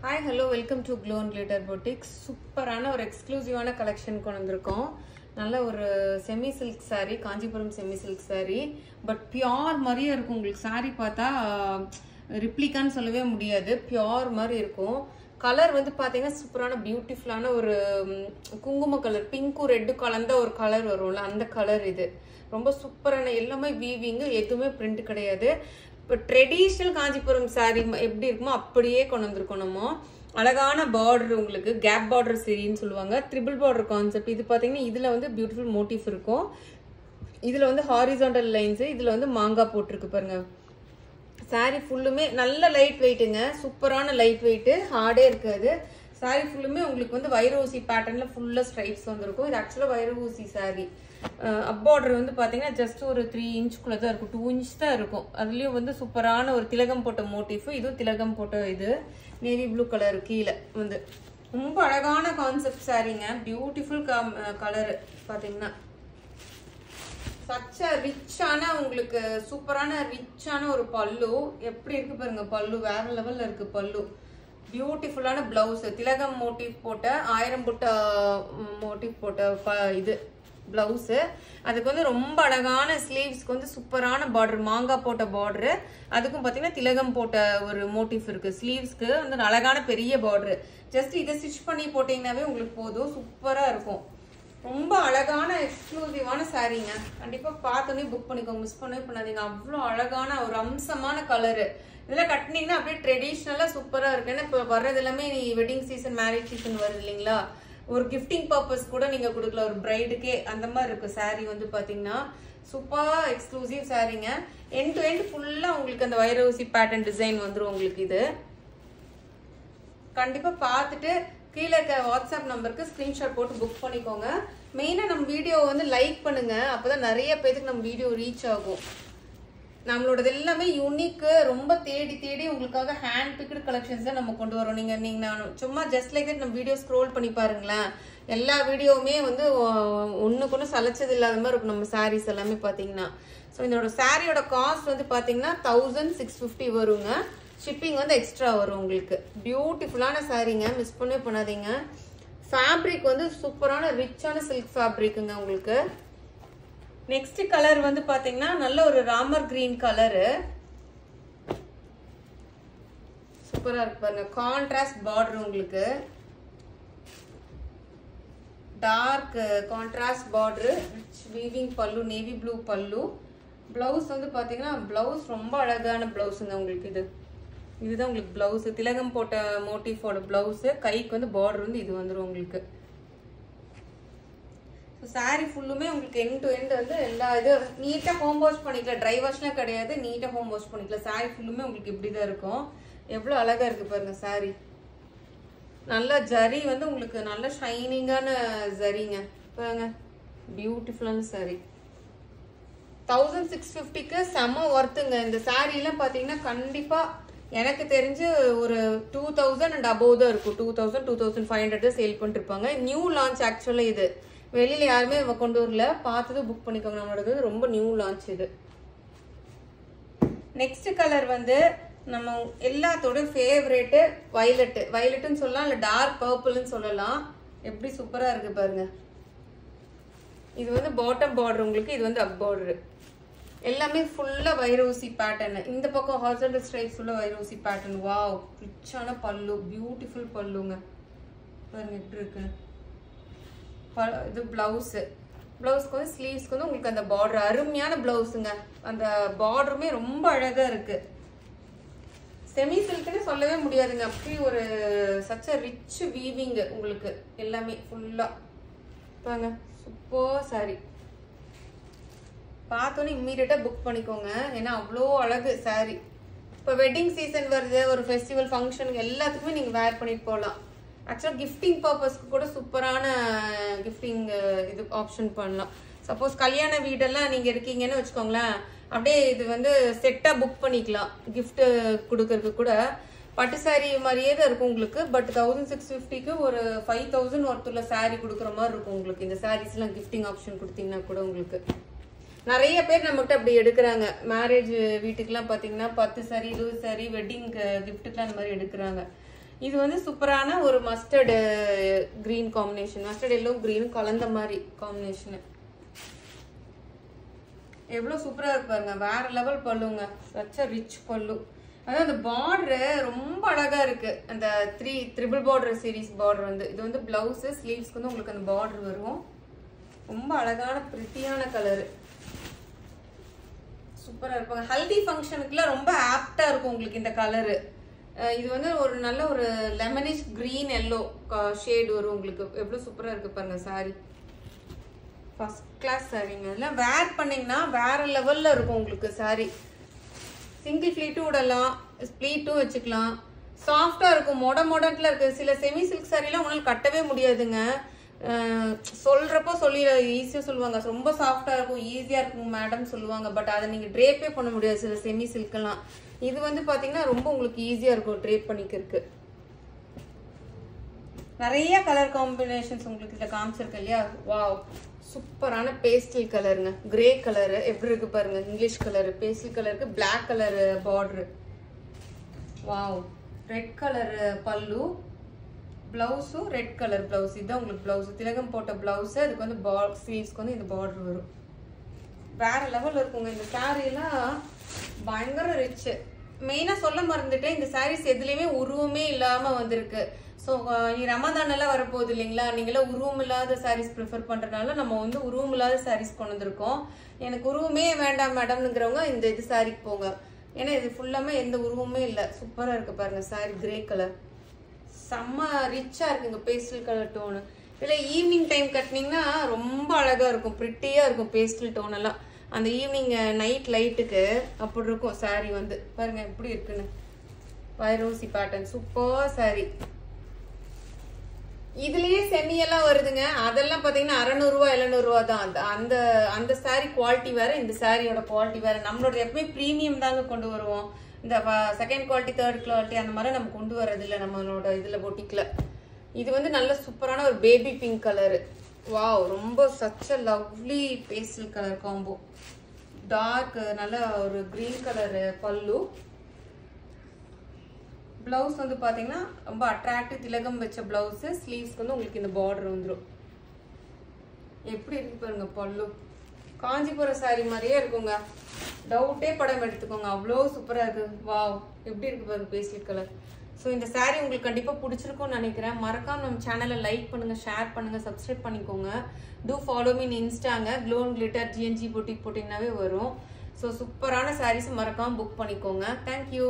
Hi, hello, welcome to Glow and Glitter Boutiques. சூப்பரான ஒரு எக்ஸ்க்ளூசிவான collection கொண்டு வந்திருக்கோம். நல்ல ஒரு semi silk saree, Kanchipuram semi silk saree. But pure மாதிரியே இருக்கும். உங்களுக்கு saree பார்த்தா ரிப்ளிகான்னு சொல்லவே முடியாது. பியூர் மாதிரி இருக்கும். கலர் வந்து பார்த்தீங்கன்னா சூப்பரான பியூட்டிஃபுல்லான ஒரு குங்கும கலர், பிங்க்கும் ரெட்டு கலந்த ஒரு கலர் வரும்ல, அந்த கலர் இது. ரொம்ப சூப்பரான எல்லாமே வீவிங்கு, எதுவுமே பிரிண்ட் கிடையாது. இப்போ ட்ரெடிஷ்னல் காஞ்சிபுரம் சாரீ எப்படி இருக்குமோ அப்படியே கொண்டு வந்திருக்கோம். நம்ம அழகான பார்டர், உங்களுக்கு கேப் பார்டர் சரின்னு சொல்லுவாங்க, ட்ரிபிள் பார்டர் கான்செப்ட். இது பார்த்தீங்கன்னா இதில் வந்து பியூட்டிஃபுல் மோட்டிவ் இருக்கும். இதில் வந்து ஹாரிசான்டல் லைன்ஸு, இதில் வந்து மாங்காய் போட்டிருக்கு பாருங்க. சாரீ ஃபுல்லுமே நல்ல லைட் வெயிட்டுங்க, சூப்பரான லைட் வெயிட்டு, ஹார்டே இருக்காது. சாரீ ஃபுல்லுமே உங்களுக்கு வந்து வைரூசி பேட்டர்னில் ஃபுல்லாக ஸ்ட்ரைப்ஸ் வந்துருக்கும். இது ஆக்சுவலாக வைரூசி சாரீ. அப் பார்டர் வந்து பார்த்தீங்கன்னா ஜஸ்ட் ஒரு 3 இன்ச்சுக்குள்ளே தான் இருக்கும், 2 இன்ச் தான் இருக்கும். அதுலேயும் வந்து சூப்பரான ஒரு திலகம் போட்ட மோட்டிஃப். இதுவும் திலகம் போட்ட இது நேவி ப்ளூ கலர் கீழே வந்து ரொம்ப அழகான கான்செப்ட் சாரீங்க. பியூட்டிஃபுல் கலர் பார்த்தீங்கன்னா சச்ச ரிச்சான, உங்களுக்கு சூப்பரான ரிச்சான ஒரு பல்லு. எப்படி இருக்கு பாருங்க, பல்லு வேற லெவல்ல இருக்கு. பல்லு பியூட்டிஃபுல்லான பிளவுஸ், திலகம் மோட்டிவ் போட்ட 1000 புட்ட மோட்டிவ் போட்ட இது பிளவுஸ். அதுக்கு வந்து ரொம்ப அழகான ஸ்லீவ்ஸ்க்கு வந்து சூப்பரான பார்டர், மாங்காய் போட்ட பார்டரு. அதுக்கும் பார்த்தீங்கன்னா திலகம் போட்ட ஒரு மோட்டிவ் இருக்கு. ஸ்லீவ்ஸ்க்கு வந்து அழகான பெரிய பார்டரு. ஜஸ்ட் இதை ஸ்டிச் பண்ணி போட்டீங்கன்னாவே உங்களுக்கு போதும், சூப்பரா இருக்கும். ரொம்ப அழகான எக்ஸ்க்ளூசிவான சாரீங்க. கண்டிப்பா பார்த்தோன்னே புக் பண்ணிக்கோங்க, மிஸ் பண்ணவே பண்ணாதீங்க. அவ்வளோ அழகான ஒரு அம்சமான கலரு. இதெல்லாம் கட்டினீங்கன்னா அப்படியே ட்ரெடிஷ்னலா சூப்பரா இருக்கு. ஏன்னா இப்போ வர்றது எல்லாமே வெட்டிங் சீசன், மேரேஜ் சீசன் வருது இல்லைங்களா, ஒரு கிஃப்டிங் பர்பஸ் கூட நீங்க கொடுக்கலாம், ஒரு பிரைடுக்கே அந்த மாதிரி இருக்கு. சாரீ வந்து பாத்தீங்கன்னா சூப்பர் எக்ஸ்க்ளூசிவ் சாரீங்க. எண்ட் டு எண்ட் ஃபுல்லா உங்களுக்கு அந்த வைரூசி பேட்டர்ன் டிசைன் வந்துடும். உங்களுக்கு இது கண்டிப்பா பார்த்துட்டு கீழே இருக்க வாட்ஸ்அப் நம்பருக்கு ஸ்கிரீன்ஷாட் போட்டு புக் பண்ணிக்கோங்க. மெயினா நம்ம வீடியோ வந்து லைக் பண்ணுங்க, அப்பதான் நிறைய பேருக்கு நம்ம வீடியோ ரீச் ஆகும். நம்மளோடது எல்லாமே யூனிக்கு, ரொம்ப தேடி தேடி உங்களுக்காக ஹேண்ட் பிக்டு கலெக்ஷன்ஸ் தான் நம்ம கொண்டு வரோம். நீங்க சும்மா ஜஸ்ட் லைக் தட் நம்ம வீடியோ ஸ்க்ரோல் பண்ணி பாருங்களேன், எல்லா வீடியோவுமே வந்து ஒன்றுக்கு ஒன்று சலைச்சது இல்லாத மாதிரி இருக்கும் நம்ம சாரீஸ் எல்லாமே பார்த்தீங்கன்னா. ஸோ இதோட சாரியோட காஸ்ட் வந்து பார்த்தீங்கன்னா 1650 வருங்க. ஷிப்பிங் வந்து எக்ஸ்ட்ரா வரும் உங்களுக்கு. பியூட்டிஃபுல்லான சாரீங்க, மிஸ் பண்ணவே பண்ணாதீங்க. ஃபேப்ரிக் வந்து சூப்பரான ரிச்சான சில்க் ஃபேப்ரிக்குங்க உங்களுக்கு. நெக்ஸ்ட் கலர் வந்து பாத்தீங்கன்னா நல்ல ஒரு ராமர் கிரீன் கலரு, சூப்பரா இருக்கு பாருங்க. கான்ட்ராஸ்ட் பார்டர், உங்களுக்கு dark contrast border, rich weaving பல்லு, நேவி ப்ளூ பல்லு. பிளவுஸ் வந்து பாத்தீங்கன்னா பிளவுஸ் ரொம்ப அழகான பிளவுஸுங்க உங்களுக்கு. இதுதான் உங்களுக்கு பிளவுஸ், திலகம் போட்ட மோட்டிஃபோட பிளவுஸ். கைக்கு வந்து பார்டர் வந்து இது வந்துடும் உங்களுக்கு. சாரி ஃபுல்லுமே உங்களுக்கு எண்ட் டு எண்ட் வந்து எல்லா இது நீட்டா ஹோம் வாஷ் பண்ணிக்கலாம், ட்ரை வாஷ்லாம் கிடையாது, நீட்டா ஹோம் வாஷ் பண்ணிக்கலாம். சாரி ஃபுல்லுமே உங்களுக்கு இப்படிதான் இருக்கும். எவ்வளவு அழகா இருக்கு பாருங்க சாரி. நல்ல ஜரி வந்து உங்களுக்கு நல்ல ஷைனிங்கான ஜரிங்க பாருங்க, பியூட்டிஃபுல்லான சாரி. 1650க்கு செம ஒர்த்துங்க. இந்த சாரி எல்லாம் பாத்தீங்கன்னா கண்டிப்பா எனக்கு தெரிஞ்சு ஒரு 2000 அண்ட் அபோவ் தான் இருக்கும். 2000 2500 தான் சேல் பண்ணிட்டு இருப்பாங்க. நியூ லான்ச் ஆக்சுவலா இது, வெளியில யாருமே கொண்டு வரல, பார்த்தது புக் பண்ணிக்கோங்க. நம்மளோட ரொம்ப நியூ லான்ச் இது. நெக்ஸ்ட் கலர் வந்து நம்ம எல்லாத்தோட ஃபேவரேட் வயலட். வயலட்னு சொல்லலாம், இல்ல டார்க் பர்பிள்னு சொல்லலாம். எப்படி சூப்பரா இருக்கு பாருங்க. இது வந்து பாட்டம் பார்டர் உங்களுக்கு, இது வந்து அப் பார்டர். எல்லாமே ஃபுல்லா வைரூசி பேட்டர்ன். இந்த பக்கம் ஹாரிசான்டல் ஸ்ட்ரைப்ஸ் ஃபுல்லா வைரூசி பேட்டர்ன். வாவ், ரிச்சான பல்லு, பியூட்டிஃபுல் பல்லுங்க பாருங்க எப்படி இருக்கு. இது பிளவுஸ், பிளவுஸ்க்கு வந்து ஸ்லீவ்ஸ்க்கு வந்து உங்களுக்கு அந்த பார்டர், அருமையான பிளவுஸுங்க. அந்த பார்டருமே ரொம்ப அழகா இருக்கு. செமி சில்க்னு சொல்லவே முடியாதுங்க, அப்படி ஒரு சச்ச ரிச் வீவிங் உங்களுக்கு. எல்லாமே ஃபுல்லா பாருங்க, சூப்பர் சாரி. பார்த்தோன்னே இம்மீடியட்டா புக் பண்ணிக்கோங்க, ஏன்னா அவ்வளோ அழகு சாரி. இப்போ வெட்டிங் சீசன் வருது, ஒரு ஃபெஸ்டிவல் ஃபங்க்ஷனுக்கு எல்லாத்துக்குமே நீங்க வேர் பண்ணிட்டு போகலாம். ஆக்சுவலாக கிஃப்டிங் பர்பஸ்க்கு கூட சூப்பரான கிஃப்டிங் இது ஆப்ஷன் பண்ணலாம். சப்போஸ் கல்யாண வீடெல்லாம் நீங்கள் இருக்கீங்கன்னு வச்சுக்கோங்களேன், அப்படியே இது வந்து செட்டாக புக் பண்ணிக்கலாம். கிஃப்ட் கொடுக்கறதுக்கு கூட பட்டு சாரி மாதிரியே தான் இருக்கும் உங்களுக்கு. பட் 1650க்கு ஒரு 5000 ஒருத்தருல சாரி கொடுக்குற மாதிரி இருக்கும் உங்களுக்கு. இந்த சாரீஸ்லாம் கிஃப்டிங் ஆப்ஷன் கொடுத்தீங்கன்னா கூட உங்களுக்கு நிறைய பேர் நம்மகிட்ட அப்படி எடுக்கிறாங்க. மேரேஜ் வீட்டுக்குலாம் பார்த்தீங்கன்னா 10 சாரி 20 சாரி வெட்டிங் கிஃப்ட்டுக்குலாம் அந்த மாதிரி எடுக்கிறாங்க. இது வந்து சூப்பரான ஒரு mustard green combination, mustard yellow green கலந்த மாதிரி காம்பினேஷன். எவ்வளவு சூப்பரா இருக்கு பாருங்க, வேற லெவல் பல்லுங்க, சச்ச ரிச் பல்லு. அதாவது அந்த பார்டர் ரொம்ப அழகா இருக்கு, அந்த ட்ரிபிள் பார்டர் சீரீஸ் பார்டர் வந்து. இது வந்து பிளவுஸ், ஸ்லீவ்ஸ்க்கு வந்து உங்களுக்கு அந்த பார்டர் வரும். ரொம்ப அழகான பிரிட்டியான கலரு, சூப்பரா இருப்பாங்க. ஹல்தி ஃபங்க்ஷனுக்குலாம் ரொம்ப ஆப்டா இருக்கும் உங்களுக்கு இந்த கலரு. இது வந்து ஒரு நல்ல ஒரு லெமனிஷ் கிரீன் எல்லோ ஷேட் வரும் உங்களுக்கு. எவ்வளவு சூப்பரா இருக்கு பாருங்க சாரி, ஃபர்ஸ்ட் கிளாஸ் சாரிங்க. இதெல்லாம் வேர் பண்ணீங்கன்னா வேற லெவல்ல இருக்கும் உங்களுக்கு சாரி. சிங்கிள் ஃபிளீட்டும் விடலாம், ஸ்ப்ளீட்டும் வச்சுக்கலாம். சாஃப்டா இருக்கும், மொடட்ல இருக்கு. சில செமி சில்க் சாரிலாம் உங்களால் கட்டவே முடியாதுங்க. சொல்றப்போ சொல்லி ஈஸியா சொல்லுவாங்க, ரொம்ப சாஃப்டா இருக்கும், ஈஸியா இருக்கும் மேடம் சொல்லுவாங்க. பட் அதை நீங்க ட்ரேப்பே பண்ண முடியாது சில செமி சில்க் எல்லாம். இது வந்து பாத்தீங்கன்னா ரொம்ப உங்களுக்கு ஈஸியா இருக்கும் ட்ரேப் பண்ணிக்கிறதுக்கு. நிறைய கலர் காம்பினேஷன்ஸ் உங்களுக்கு இதுல காமிச்சிருக்கு இல்லையா. வாவ், சூப்பரான பேஸ்டல் கலருங்க, கிரே கலரு எப்படி இருக்கு பாருங்க, இங்கிலீஷ் கலரு பேஸ்டல் கலருக்கு black colour border. Wow, red colour பல்லு, பிளவுஸும் ரெட் கலர் பிளவுஸ். இதுதான் உங்களுக்கு பிளவுஸ், திலகம் போட்ட பிளவுஸ். அதுக்கு வந்து ஸ்லீவ்ஸ்க்கு வந்து இந்த பார்டர் வரும். வேற லெவல் இருக்குங்க இந்த சாரீ எல்லாம், பயங்கர ரிச். மெயினா சொல்ல மறந்துட்டேன், இந்த சாரீஸ் எதுலயுமே உருவமே இல்லாம வந்திருக்கு. ஸோ ரமதான் எல்லாம் வரப்போகுது இல்லைங்களா, நீங்களாம் உருவம் இல்லாத சாரீஸ் ப்ரிஃபர் பண்றதுனால நம்ம வந்து உருவம் இல்லாத சாரீஸ் கொண்டு வந்திருக்கோம். எனக்கு உருவமே வேண்டாம் மேடம்ங்கிறவங்க இந்த இது சாரிக்கு போங்க, ஏன்னா இது ஃபுல்லாமே எந்த உருவமே இல்லை. சூப்பரா இருக்கு பாருங்க சாரி, கிரே கலர் செம்ம ரிச்சா இருக்குங்க, பேஸ்டல் கலர் டோனு. இதுல ஈவினிங் டைம் கட்டினீங்கன்னா ரொம்ப அழகா இருக்கும், பிரிட்டியா இருக்கும் பேஸ்டல் டோன் எல்லாம். அந்த ஈவினிங் நைட் லைட்டுக்கு அப்படி இருக்கும் சாரி வந்து. பாருங்க எப்படி இருக்குன்னு, வைரோசி பேட்டர்ன், சூப்பர் சாரி. இதுலயே செமியெல்லாம் வருதுங்க, அதெல்லாம் பாத்தீங்கன்னா 600 ரூபா 700 ரூபா தான். அந்த அந்த சாரி குவாலிட்டி வேற, இந்த சாரியோட குவாலிட்டி வேற. நம்மளோட எப்பவுமே ப்ரீமியம் தாங்க கொண்டு வருவோம். இந்த செகண்ட் குவாலிட்டி தேர்ட் குவாலிட்டி அந்த மாதிரி நம்ம கொண்டு வர்றது இல்லை நம்மளோட இதுல பொட்டிக்ல. இது வந்து நல்ல சூப்பரான ஒரு பேபி பிங்க் கலரு. வாவ், ரொம்ப such a lovely pastel colour combo. Dark நல்ல ஒரு கிரீன் கலர் பல்லு. பிளவுஸ் வந்து பாத்தீங்கன்னா ரொம்ப அட்ராக்டிவ் திலகம் வச்ச பிளவுஸ். ஸ்லீவ்ஸ்க்கு வந்து உங்களுக்கு இந்த பார்டர் வந்துடும். எப்படி இருக்கு பாருங்க பல்லு, காஞ்சிபுரம் சாரி மாதிரியே இருக்குங்க, டவுட்டே படம் எடுத்துக்கோங்க, அவ்வளோ சூப்பரா இருக்கு. வாவ், எப்படி இருக்கு பாருங்க பேஸ்டல் கலர். ஸோ இந்த சாரி உங்களுக்கு கண்டிப்பா பிடிச்சிருக்கும்னு நினைக்கிறேன். மறக்காம நம்ம சேனலை லைக் பண்ணுங்க, ஷேர் பண்ணுங்க, சப்ஸ்கிரைப் பண்ணிக்கோங்க. டூ ஃபாலோ மீன் இன்ஸ்டாங்க, glow and glitter GNG boutique போட்டிங்கனாவே வரும். ஸோ சூப்பரான சாரீஸ் மறக்காம புக் பண்ணிக்கோங்க. தேங்க்யூ.